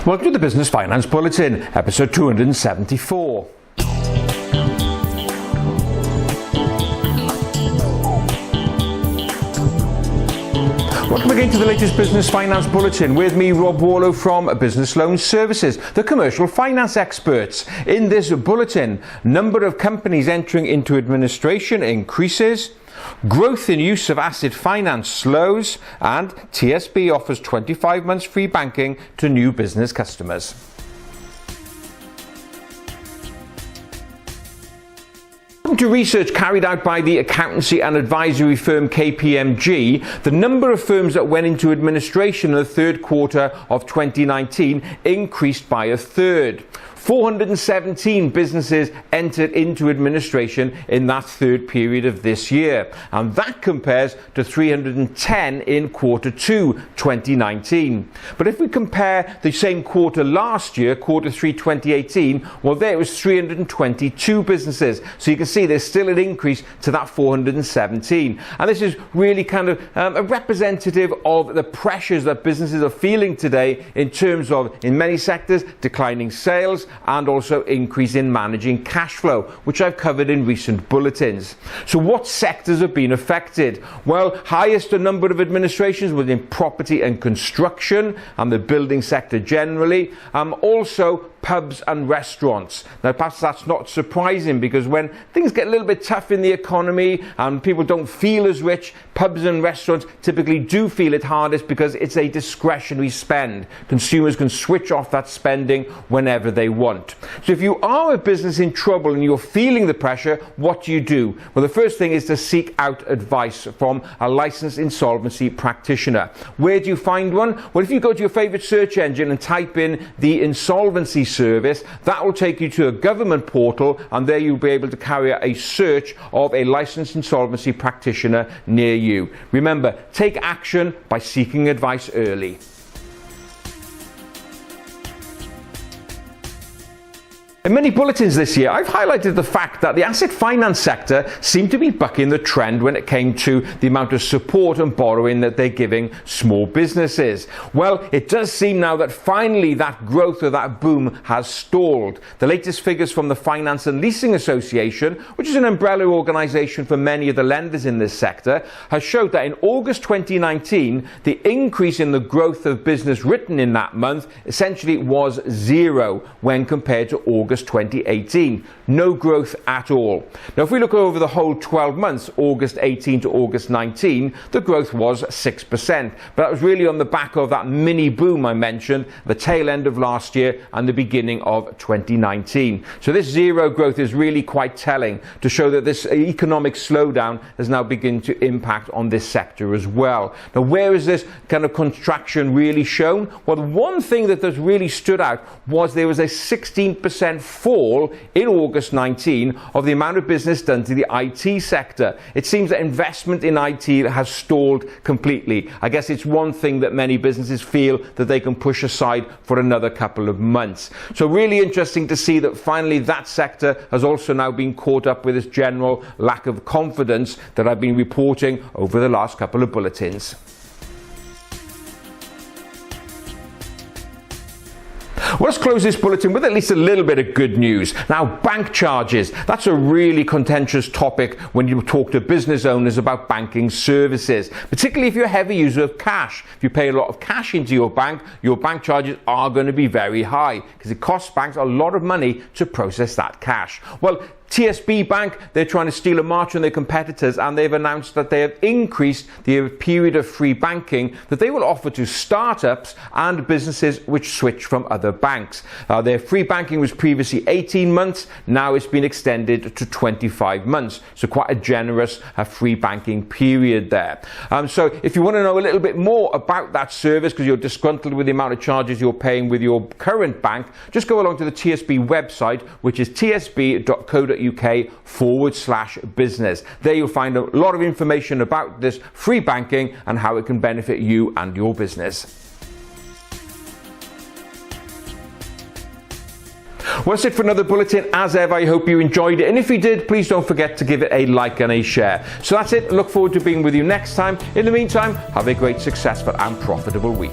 Welcome to the Business Finance Bulletin, episode 274. Welcome again to the latest Business Finance Bulletin with me, Rob Warlow from Business Loan Services, the commercial finance experts. In this bulletin, number of companies entering into administration increases, growth in use of asset finance slows, and TSB offers 25 months free banking to new business customers. According to research carried out by the accountancy and advisory firm KPMG, the number of firms that went into administration in the third quarter of 2019 increased by a third. 417 businesses entered into administration in that third period of this year, and that compares to 310 in quarter 2 2019. But if we compare the same quarter last year, quarter 3 2018, well, there was 322 businesses. So you can see there's still an increase to that 417. And this is really kind of a representative of the pressures that businesses are feeling today in terms of, in many sectors, declining sales and also increase in managing cash flow, which I've covered in recent bulletins. So what sectors have been affected? Well, highest number of administrations was in property and construction and the building sector generally. Also pubs and restaurants. Now perhaps that's not surprising, because when things get a little bit tough in the economy and people don't feel as rich, pubs and restaurants typically do feel it hardest because it's a discretionary spend. Consumers can switch off that spending whenever they want. So if you are a business in trouble and you're feeling the pressure, what do? Well, the first thing is to seek out advice from a licensed insolvency practitioner. Where do you find one? Well, if you go to your favorite search engine and type in the insolvency service, that will take you to a government portal, and there you'll be able to carry out a search of a licensed insolvency practitioner near you. Remember, take action by seeking advice early. In many bulletins this year, I've highlighted the fact that the asset finance sector seemed to be bucking the trend when it came to the amount of support and borrowing that they're giving small businesses. Well, it does seem now that finally that growth or that boom has stalled. The latest figures from the Finance and Leasing Association, which is an umbrella organisation for many of the lenders in this sector, has showed that in August 2019, the increase in the growth of business written in that month essentially was zero when compared to August 2018. No growth at all. Now, if we look over the whole 12 months, August 18 to August 19, the growth was 6%. But that was really on the back of that mini boom I mentioned, the tail end of last year and the beginning of 2019. So this zero growth is really quite telling to show that this economic slowdown has now begun to impact on this sector as well. Now, where is this kind of contraction really shown? Well, one thing that has really stood out was there was a 16% fall in August 19 of the amount of business done to the IT sector. It seems that investment in IT has stalled completely. I guess it's one thing that many businesses feel that they can push aside for another couple of months. So really interesting to see that finally that sector has also now been caught up with this general lack of confidence that I've been reporting over the last couple of bulletins. Well, let's close this bulletin with at least a little bit of good news. Now, bank charges. That's a really contentious topic when you talk to business owners about banking services, particularly if you're a heavy user of cash. If you pay a lot of cash into your bank charges are going to be very high because it costs banks a lot of money to process that cash. Well, TSB Bank, they're trying to steal a march on their competitors, and they've announced that they have increased the period of free banking that they will offer to startups and businesses which switch from other banks. Their free banking was previously 18 months, now it's been extended to 25 months. So quite a generous free banking period there. So if you want to know a little bit more about that service because you're disgruntled with the amount of charges you're paying with your current bank, just go along to the TSB website, which is tsb.co.uk/business. There you'll find a lot of information about this free banking and how it can benefit you and your business. Well, that's it for another bulletin. As ever, I hope you enjoyed it. And if you did, please don't forget to give it a like and a share. So that's it. Look forward to being with you next time. In the meantime, have a great, successful and profitable week.